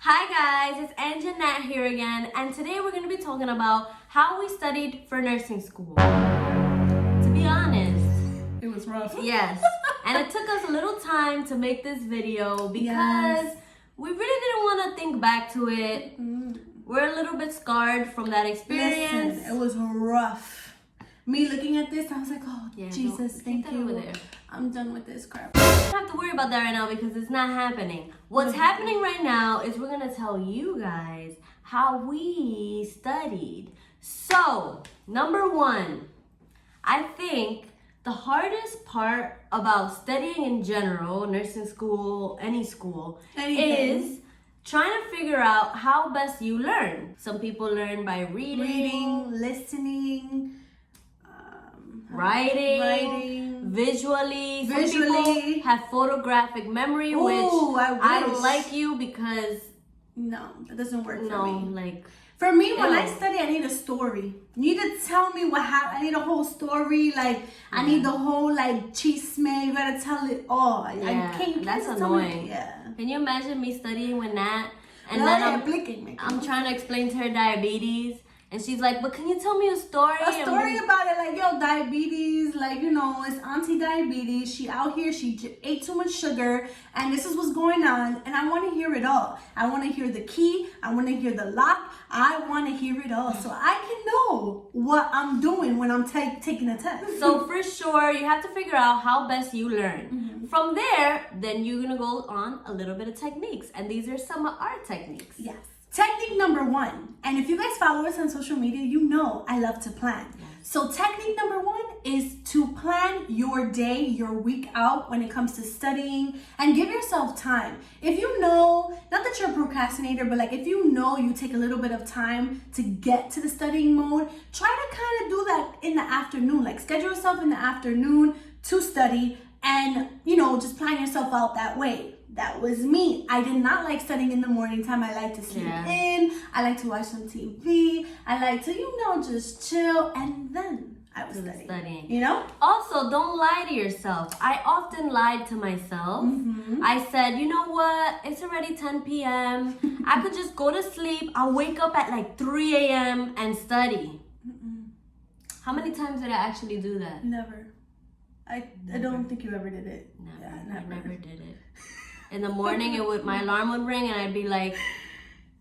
Hi guys, it's Ang&Nat here again, and today we're going to be talking about how we studied for nursing school. To be honest, it was rough. Yes, and it took us a little time to make this video because we really didn't want to think back to it. We're a little bit scarred from that experience. Listen, it was rough. Me looking at this, I was like, oh, Jesus, thank you. Over there. I'm done with this crap. We don't have to worry about that right now because it's not happening. What's happening right now is we're going to tell you guys how we studied. So, number one, I think the hardest part about studying in general, nursing school, any school, is trying to figure out how best you learn. Some people learn by reading, listening, writing, visually. Some people have photographic memory, which I don't like you because that doesn't work for me. For me, when I study, I need a story. You need to tell me what happened. I need a whole story. I need the whole chisme. You gotta tell it all. I can't. That's annoying. Can you imagine me studying with Nat and then I'm trying to explain to her diabetes? And she's like, but can you tell me a story? A story about it, diabetes, it's anti-diabetes. She out here, she ate too much sugar, and this is what's going on. And I want to hear it all. I want to hear the key. I want to hear the lock. I want to hear it all so I can know what I'm doing when I'm taking a test. So for sure, you have to figure out how best you learn. From there, then you're going to go on a little bit of techniques. And these are some of our techniques. Yes. Technique number one, and if you guys follow us on social media, you know I love to plan. So technique number one is to plan your day, your week out when it comes to studying, and give yourself time. If you know, not that you're a procrastinator, but if you know you take a little bit of time to get to the studying mode, try to kind of do that in the afternoon. Schedule yourself in the afternoon to study and, just plan yourself out that way. That was me. I did not like studying in the morning time. I like to sleep in. I like to watch some TV. I like to, just chill. And then I was studying. Also, don't lie to yourself. I often lied to myself. I said, you know what? It's already 10 p.m. I could just go to sleep. I'll wake up at 3 a.m. and study. How many times did I actually do that? Never. I don't think you ever did it. Never. Yeah, I never did it. In the morning, my alarm would ring, and I'd be like,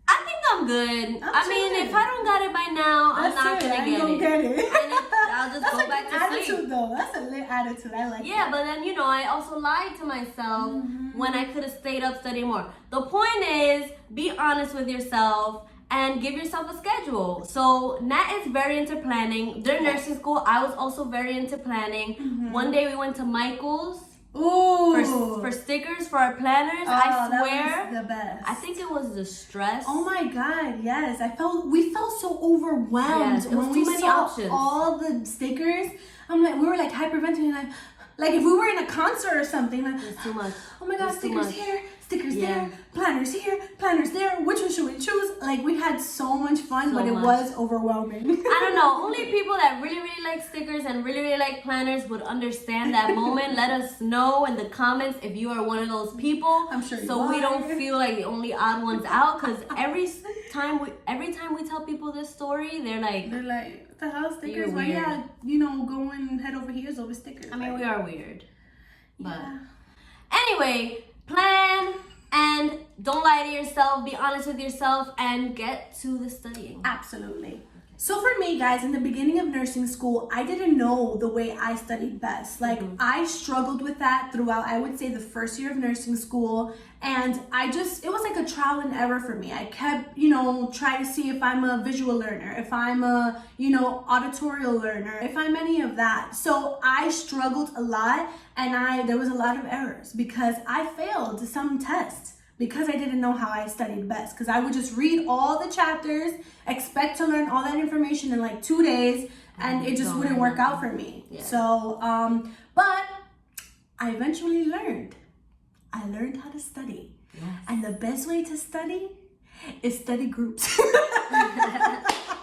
I think I'm good. If I don't got it by now, I'm not gonna get it. And I'll just go back to sleep. Attitude, though. That's a lit attitude. I like. Yeah, but then I also lied to myself when I could have stayed up studying more. The point is, be honest with yourself and give yourself a schedule. So Nat is very into planning. During nursing school, I was also very into planning. One day we went to Michael's. For stickers for our planners. I swear that was the best. I think it was the stress. Oh my god, yes. We felt so overwhelmed when we saw all the stickers. We were hyperventilating, if we were in a concert or something. It's too much. Oh my god, stickers here, stickers there, planners here, planners there. Which one should we choose? We had so much fun, but it was overwhelming. I don't know. Only people that really, really like stickers and really, really like planners would understand that moment. Let us know in the comments if you are one of those people. I'm sure so we don't feel like the only odd ones out. Because every time we tell people this story, they're like, what the hell, stickers? Why going head over heels over stickers? We are weird. But anyway, plan and don't lie to yourself. Be honest with yourself and get to the studying. Absolutely. So for me, guys, in the beginning of nursing school, I didn't know the way I studied best. I struggled with that throughout, I would say, the first year of nursing school. And it was a trial and error for me. I kept, trying to see if I'm a visual learner, if I'm a, auditorial learner, if I'm any of that. So I struggled a lot, and there was a lot of errors because I failed some tests. Because I didn't know how I studied best. Because I would just read all the chapters, expect to learn all that information in 2 days, and it just wouldn't work out for me. Yeah. So, but I eventually learned. I learned how to study. Yes. And the best way to study is study groups.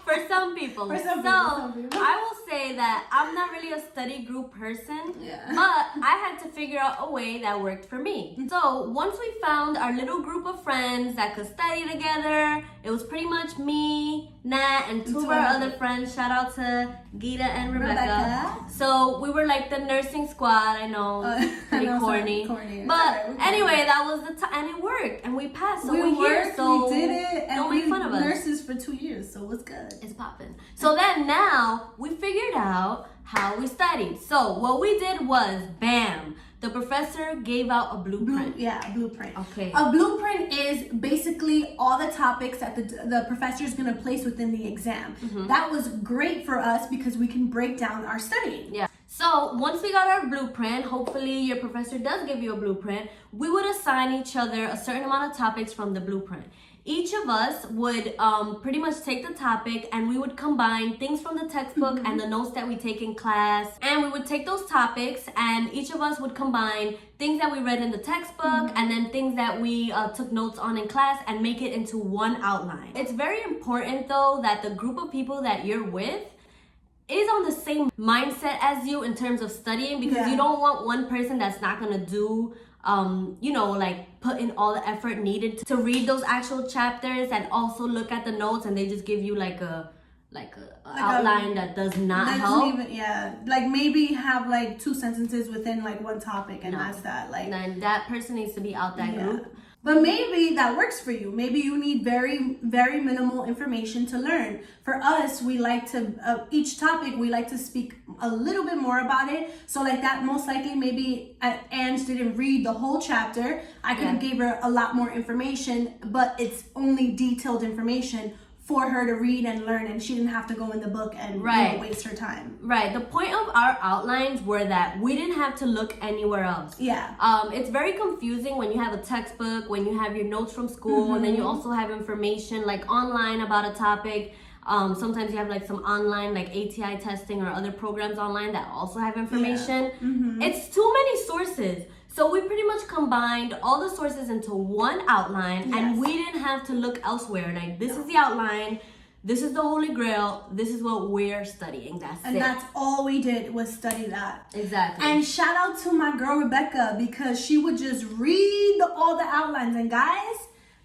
For For some people. Some people. I will say that I'm not really a study group person, Yeah. but I had to figure out a way that worked for me. So once we found our little group of friends that could study together, it was pretty much me, Nat, and two of our other friends. Shout out to Gita and Rebecca. So we were like the nursing squad. I know, pretty corny. But anyway, that was the time, and it worked, and we passed. So we're here. So we did it, and don't make fun of us. Nurses for 2 years, so what's good? It's popping. So then now we figured out how we studied. So what we did was, bam, the professor gave out a blueprint. A blueprint. Okay. A blueprint is basically all the topics that the professor is going to place within the exam. That was great for us because we can break down our studying. Yeah. So once we got our blueprint, hopefully your professor does give you a blueprint, we would assign each other a certain amount of topics from the blueprint. Each of us would pretty much take the topic, and we would combine things from the textbook and the notes that we take in class. And we would take those topics, and each of us would combine things that we read in the textbook and then things that we took notes on in class and make it into one outline. It's very important though that the group of people that you're with is on the same mindset as you in terms of studying, because you don't want one person that's not gonna do like put in all the effort needed to read those actual chapters and also look at the notes, and they just give you like a outline that does not help. Like maybe have like 2 sentences within like one topic, and that's that. Like, then that person needs to be out that group. But maybe that works for you. Maybe you need very, very minimal information to learn. For us, we like to, each topic, we like to speak a little bit more about it. So like that, most likely maybe Ange didn't read the whole chapter. I could have gave her a lot more information, but it's only detailed information for her to read and learn, and she didn't have to go in the book and waste her time. Right. The point of our outlines were that we didn't have to look anywhere else. Yeah. It's very confusing when you have a textbook, when you have your notes from school, and then you also have information like online about a topic. Sometimes you have like some online like ATI testing or other programs online that also have information. It's too many sources. So we pretty much combined all the sources into one outline, and we didn't have to look elsewhere. Like, this is the outline, this is the Holy Grail, this is what we're studying. And that's all we did was study that. Exactly. And shout out to my girl Rebecca, because she would just read all the outlines. And guys,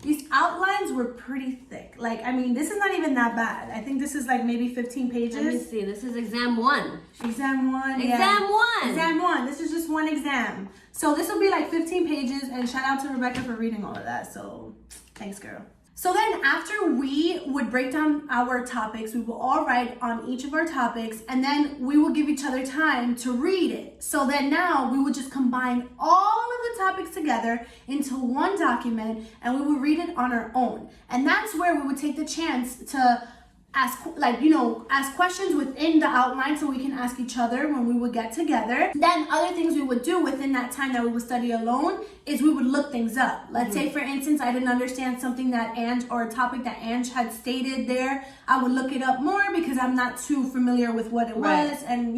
these outlines were pretty thick. Like, I mean, this is not even that bad. I think this is like maybe 15 pages. Let me see. This is exam 1. Exam 1. Exam 1. Exam 1. This is just one exam. So this will be like 15 pages. And shout out to Rebecca for reading all of that. So thanks, girl. So then after we would break down our topics, we will all write on each of our topics, and then we will give each other time to read it. So then now we would just combine all of the topics together into one document, and we would read it on our own. And that's where we would take the chance to ask questions within the outline, so we can ask each other when we would get together. Then other things we would do within that time that we would study alone is we would look things up. Let's say, for instance, I didn't understand something that Ange, or a topic that Ange had stated there. I would look it up more because I'm not too familiar with what it was, and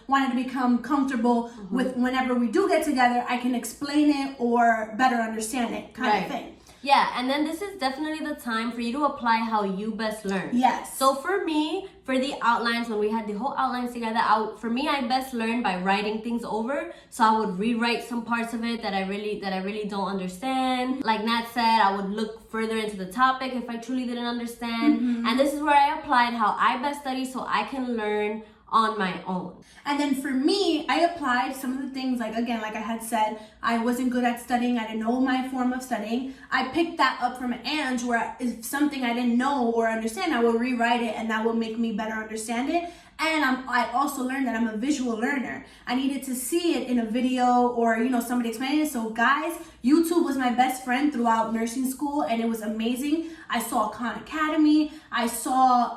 wanted to become comfortable with whenever we do get together, I can explain it or better understand it, kind of thing. Yeah, and then this is definitely the time for you to apply how you best learn. Yes. So for me, for the outlines, when we had the whole outlines together, I best learned by writing things over. So I would rewrite some parts of it that I really don't understand. Like Nat said, I would look further into the topic if I truly didn't understand. And this is where I applied how I best study so I can learn on my own. And then for me, I applied some of the things, like again, like I had said, I wasn't good at studying. I didn't know my form of studying. I picked that up from Ange, where if something I didn't know or understand, I will rewrite it, and that will make me better understand it. And I also learned that I'm a visual learner. I needed to see it in a video or, somebody explaining it. So guys, YouTube was my best friend throughout nursing school, and it was amazing. I saw Khan Academy. I saw,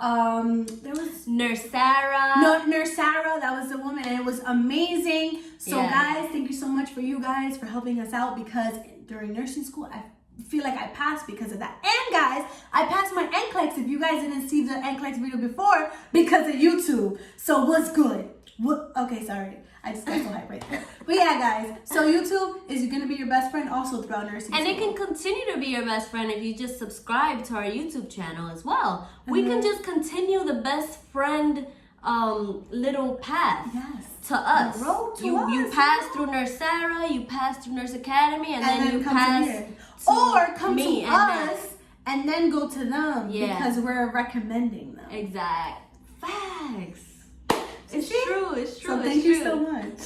there was Nurse Sarah. No, Nurse Sarah, that was the woman, and it was amazing. So guys, thank you so much for you guys for helping us out, because during nursing school, I feel like I passed because of that. And guys, I passed my NCLEX, if you guys didn't see the NCLEX video before, because of YouTube. So what's good? What? Okay, sorry. I just got so hyped right there. But yeah, guys. So YouTube is going to be your best friend also throughout nursing And school. it can continue to be your best friend if you just subscribe to our YouTube channel as well. We can just continue the best friend little path to us. The road to you us. pass through Nurse Sarah, you pass through Nurse Academy, and then you come pass to here. Or come me to and us and then go to them because we're recommending them. Exact facts. It's See? true. It's true. So it's thank true. you so much.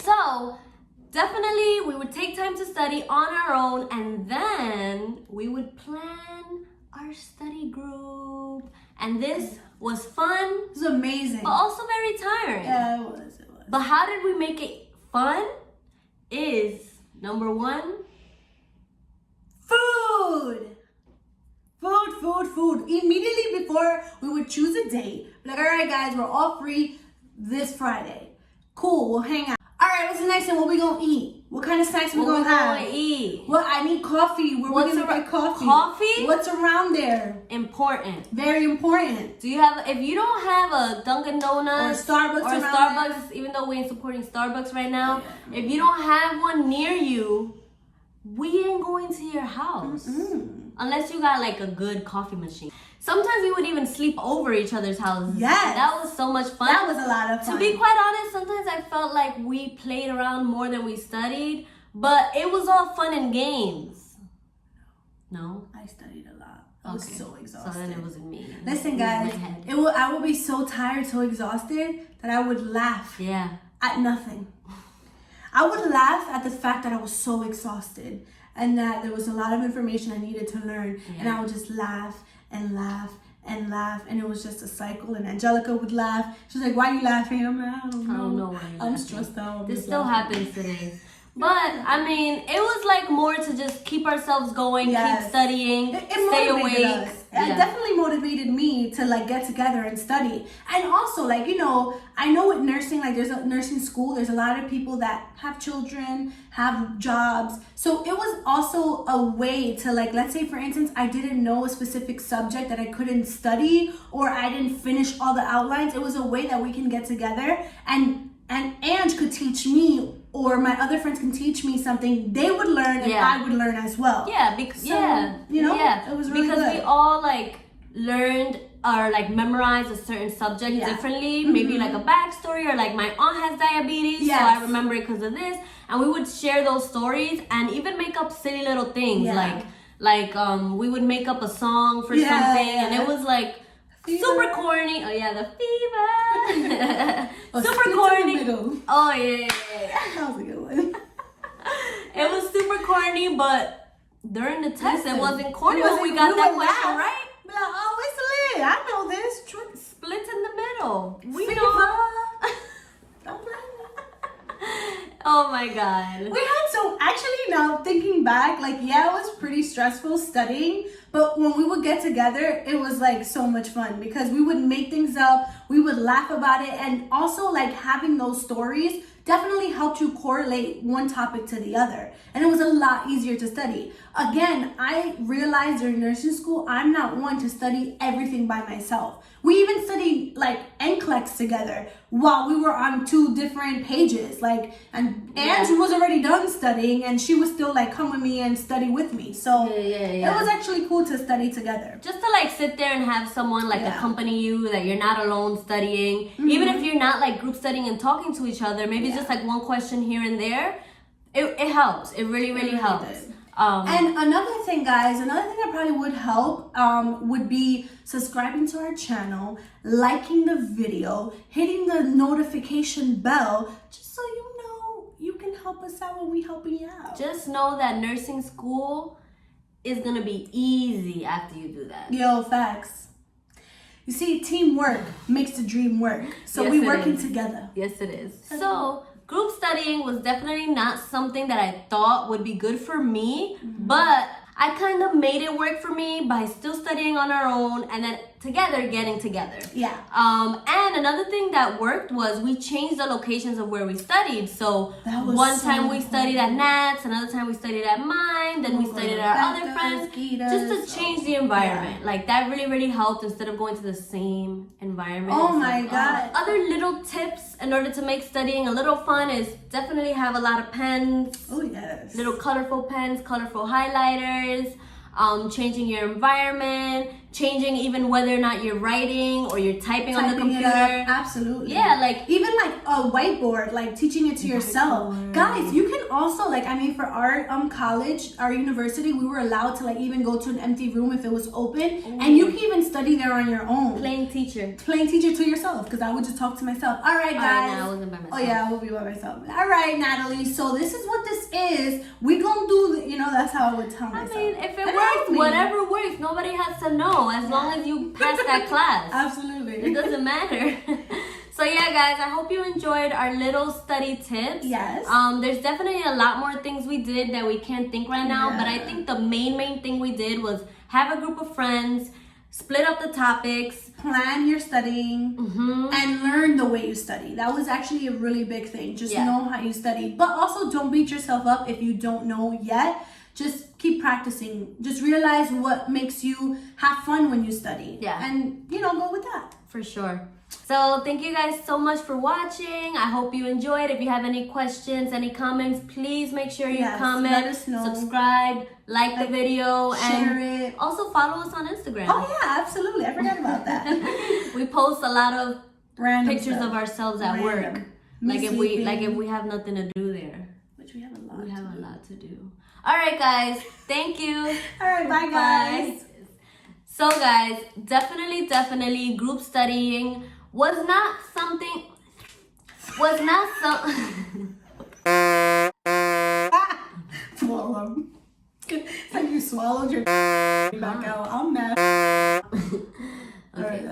So definitely we would take time to study on our own, and then we would plan our study group. And this was fun, It was amazing. but also very tiring. Yeah, it was. But how did we make it fun? Is number one, Food. Immediately before we would choose a date, like, all right, guys, we're all free this Friday. Cool, we'll hang out. All right, what's the next thing? What we gonna eat? What kind of snacks we gonna have? eat? Well, I need coffee. Where we gonna get coffee? Coffee? What's around there? Important. Very important. Do you have? If you don't have a Dunkin' Donuts Or Starbucks or around Starbucks, even though we ain't supporting Starbucks right now, if you don't have one near you, we ain't going to your house unless you got like a good coffee machine. Sometimes we would even sleep over each other's houses. Yes. That was so much fun. That was a lot of fun. To be quite honest, sometimes I felt like we played around more than we studied, but it was all fun and games. No? I studied a lot. I was so exhausted. So then it wasn't me. Listen, It was guys, my head. I would be so tired, so exhausted that I would laugh Yeah. at nothing. I would laugh at the fact that I was so exhausted and that there was a lot of information I needed to learn, and I would just laugh and laugh and laugh, and it was just a cycle. And Angelica would laugh. She's like, "Why are you laughing?" I'm like, "I don't know. why you're I'm laughing. stressed out." This still happens today. But I mean, it was like more to just keep ourselves going, keep studying, It stay motivated awake. us. It definitely motivated me to like get together and study. And also, like, you know, I know with nursing, like there's a nursing school, there's a lot of people that have children, have jobs. So it was also a way to, like, let's say for instance, I didn't know a specific subject that I couldn't study, or I didn't finish all the outlines. It was a way that we can get together and Ange could teach me, or my other friends can teach me something they would learn and I would learn as well. Yeah, because you know, it was really because good. we all like learned or like memorized a certain subject differently. Maybe like a backstory, or like my aunt has diabetes, so I remember it because of this. And we would share those stories and even make up silly little things like we would make up a song for something, and it was like super corny. Oh yeah, the fever. Super corny. Oh yeah. That was a good one. It was super corny, but during the test it wasn't corny when we got we that would question laugh. right. Be like, oh, it's lit. I know this. Split in the middle. We Fever. know. Don't blame me. Oh my god. We had actually, now thinking back, like, yeah, it was pretty stressful studying, but when we would get together, it was like so much fun because we would make things up, we would laugh about it, and also like having those stories definitely helped you correlate one topic to the other, and it was a lot easier to study. Again, I realized during nursing school, I'm not one to study everything by myself. We even studied like NCLEX together while we were on 2 different pages. Like, and Ange was already done studying, and she was still like, come with me and study with me. So it was actually cool to study together. Just to like sit there and have someone like accompany you, that you're not alone studying. Even if you're not like group studying and talking to each other, maybe just like one question here and there. It helps. It really helps. Did. And another thing, guys, that probably would help would be subscribing to our channel, liking the video, hitting the notification bell, just so you know you can help us out when we helping you out. Just know that nursing school is gonna be easy after you do that. Yo, facts. You see, teamwork makes the dream work. So Yes, we it working is. together. Yes, it is. So group studying was definitely not something that I thought would be good for me, but I kind of made it work for me by still studying on our own, and then together getting together. Yeah. And another thing that worked was we changed the locations of where we studied. So That was one so time we important. studied at Nat's, another time we studied at mine, then we studied at our other friends, just to change the environment. Yeah. Like that really helped instead of going to the same environment. Oh It's my like, God. Other little tips in order to make studying a little fun is definitely have a lot of pens. Oh yes. Little colorful pens, colorful highlighters, changing your environment, changing even whether or not you're writing or you're typing on the computer. It up. Absolutely. Yeah, like even like a whiteboard, like teaching it to yourself. Guys, you can also like, I mean, for our college, our university, we were allowed to like even go to an empty room if it was open, and you can even study there on your own. playing teacher. Playing teacher to yourself, because I would just talk to myself. All right, guys. No, I wasn't by myself. Oh yeah, I will be by myself. All right, Natalie. So this is what this is. We gonna do, that's how I would tell myself. I mean, if it And works, hopefully- whatever works. Nobody has to know as long as you pass that class. Absolutely. It doesn't matter. So yeah, guys, I hope you enjoyed our little study tips. Yes. There's definitely a lot more things we did that we can't think right now, but I Yeah. think the main thing we did was have a group of friends, split up the topics, Plan your studying, and learn the way you study. That was actually a really big thing. Just know how you study. But also don't beat yourself up if you don't know yet. Just keep practicing. Just realize what makes you have fun when you study. Yeah. And, go with that. for sure. So thank you guys so much for watching. I hope you enjoyed. If you have any questions, any comments, please make sure you comment, let us know. subscribe, like the video, share and it. also follow us on Instagram. Oh, yeah, absolutely. I forgot about that. We post a lot of Random pictures stuff. of ourselves at work. Random. Me Like sleeping. if we have nothing to do there. Which we have a lot. We have to a do. lot to do. All right, guys. Thank you. All right, bye, guys. So, guys, definitely group studying was not something. Swallow. It's like you swallowed your back out. I'm mad. Okay. All right,